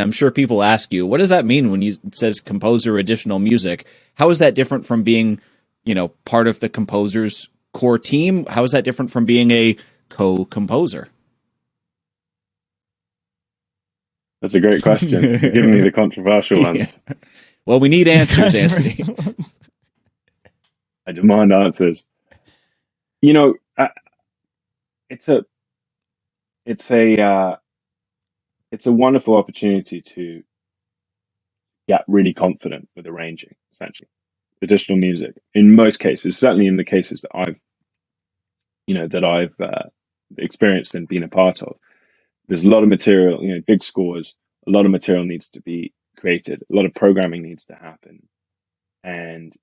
I'm sure people ask you, what does that mean when it says composer additional music? How is that different from being, part of the composer's core team? How is that different from being a co-composer? That's a great question. You're giving me the controversial ones. Yeah. Well, we need answers, Anthony. I demand answers. It's a wonderful opportunity to get really confident with arranging, essentially, additional music. In most cases, certainly in the cases that I've experienced and been a part of, there's a lot of material, big scores, a lot of material needs to be created, a lot of programming needs to happen. And,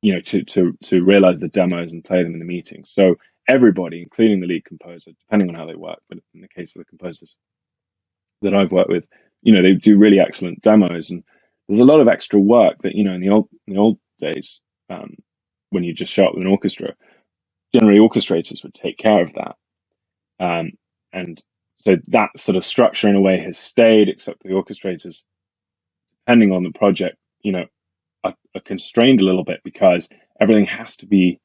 to realize the demos and play them in the meetings. So everybody, including the lead composer, depending on how they work, but in the case of the composers that I've worked with, they do really excellent demos. And there's a lot of extra work that, in the old days, when you just show up with an orchestra, generally orchestrators would take care of that. And so that sort of structure in a way has stayed, except the orchestrators, depending on the project, are constrained a little bit because everything has to be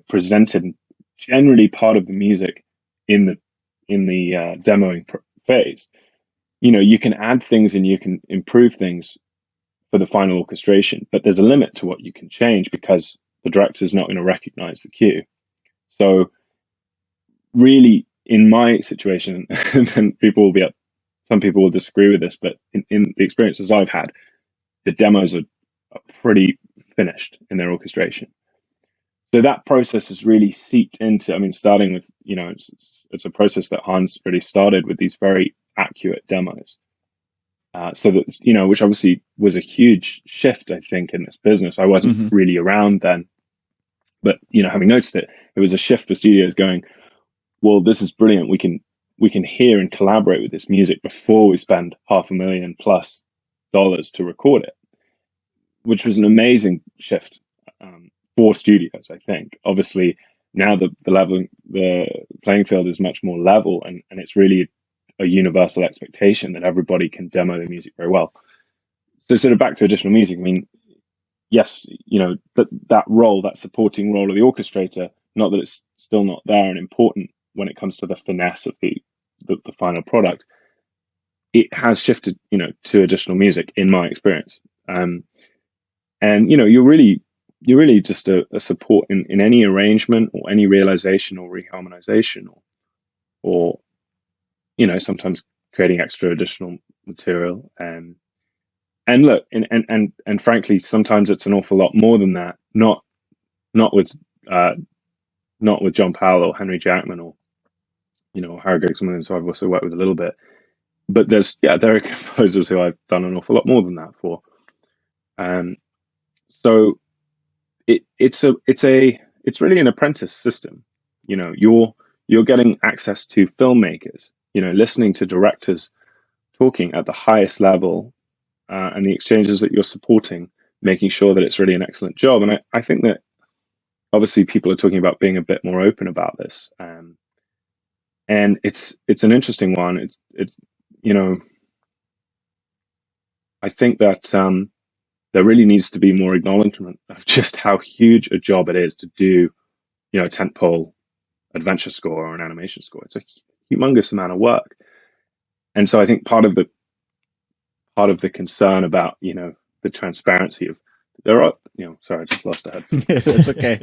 presented, generally part of the music in the demoing phase. You can add things and you can improve things for the final orchestration, but there's a limit to what you can change because the director's not going to recognize the cue. So really, in my situation, and some people will disagree with this, but in the experiences I've had, the demos are pretty finished in their orchestration. So that process has really seeped into, starting with, it's a process that Hans really started with these very accurate demos. So that, which obviously was a huge shift, I think, in this business. I wasn't really around then, but, having noticed it, it was a shift for studios going, well, this is brilliant. We can hear and collaborate with this music before we spend $500,000+ to record it, which was an amazing shift for studios, I think. Obviously, now the playing field is much more level, and it's really a universal expectation that everybody can demo the music very well. So sort of back to additional music, yes, that role, that supporting role of the orchestrator, not that it's still not there and important when it comes to the finesse of the final product, it has shifted, to additional music in my experience. And, you're really just a support in any arrangement or any realization or reharmonization or sometimes creating extra additional material. And look, and frankly, sometimes it's an awful lot more than that. Not with John Powell or Henry Jackman or Harry Gregson, so I've also worked with a little bit. But there are composers who I've done an awful lot more than that for. So it's really an apprentice system. You're getting access to filmmakers, listening to directors talking at the highest level, and the exchanges that you're supporting, making sure that it's really an excellent job. And I think that obviously people are talking about being a bit more open about this. And it's an interesting one. It's I think that there really needs to be more acknowledgement of just how huge a job it is to do, a tentpole adventure score or an animation score. It's a humongous amount of work. And so I think part of the concern about, the transparency of there are, sorry, I just lost a head. That's okay.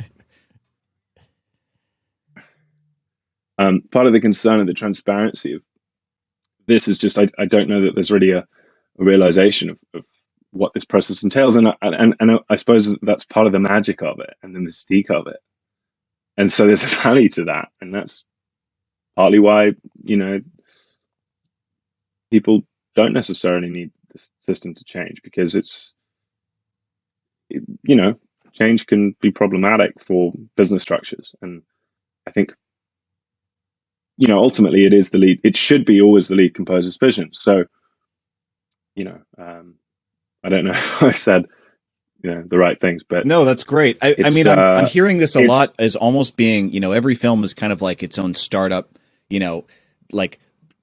Part of the concern of the transparency of this is just, I don't know that there's really a realization of what this process entails. And I suppose that's part of the magic of it and the mystique of it. And so there's a value to that. And that's partly why, people don't necessarily need the system to change, because change can be problematic for business structures. And I think, ultimately it should be always the lead composer's vision. So, I don't know if I said, the right things, but no, that's great. I'm hearing this a lot as almost being, every film is kind of like its own startup, like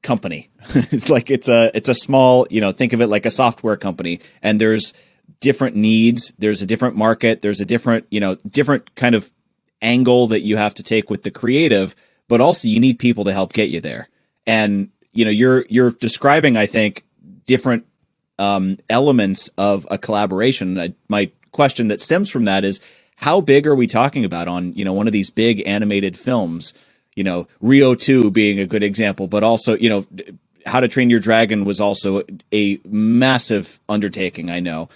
company. It's like it's a small, think of it like a software company, and there's different needs, there's a different market, there's a different, different kind of angle that you have to take with the creative, but also you need people to help get you there. And you're describing, I think, different elements of a collaboration. My question that stems from that is, how big are we talking about on one of these big animated films? Rio 2 being a good example, but also How to Train Your Dragon was also a massive undertaking, I know.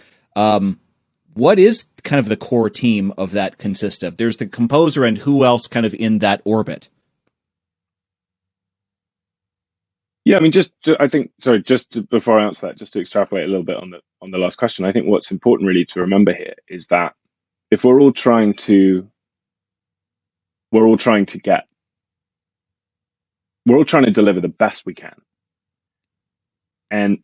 What is kind of the core team of that consist of? There's the composer, and who else kind of in that orbit? Yeah, I mean, before I answer that, just to extrapolate a little bit on the last question, I think what's important really to remember here is that if we're all trying to deliver the best we can, and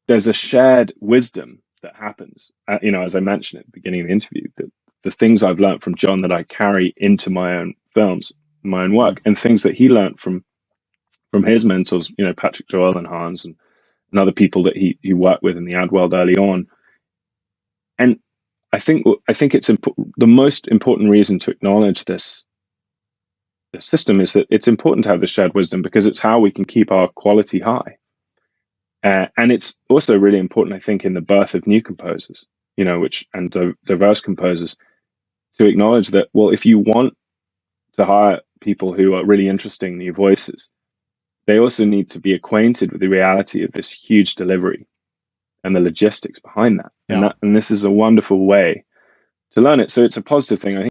there's a shared wisdom that happens, as I mentioned at the beginning of the interview, that the things I've learned from John that I carry into my own films, my own work, and things that he learned from his mentors, Patrick Joel and Hans and other people that he worked with in the ad world early on. And I think it's the most important reason to acknowledge this system is that it's important to have the shared wisdom, because it's how we can keep our quality high. And it's also really important, I think, in the birth of new composers, and diverse composers, to acknowledge that, well, if you want to hire people who are really interesting new voices, they also need to be acquainted with the reality of this huge delivery and the logistics behind that. Yeah. And this is a wonderful way to learn it. So it's a positive thing. I think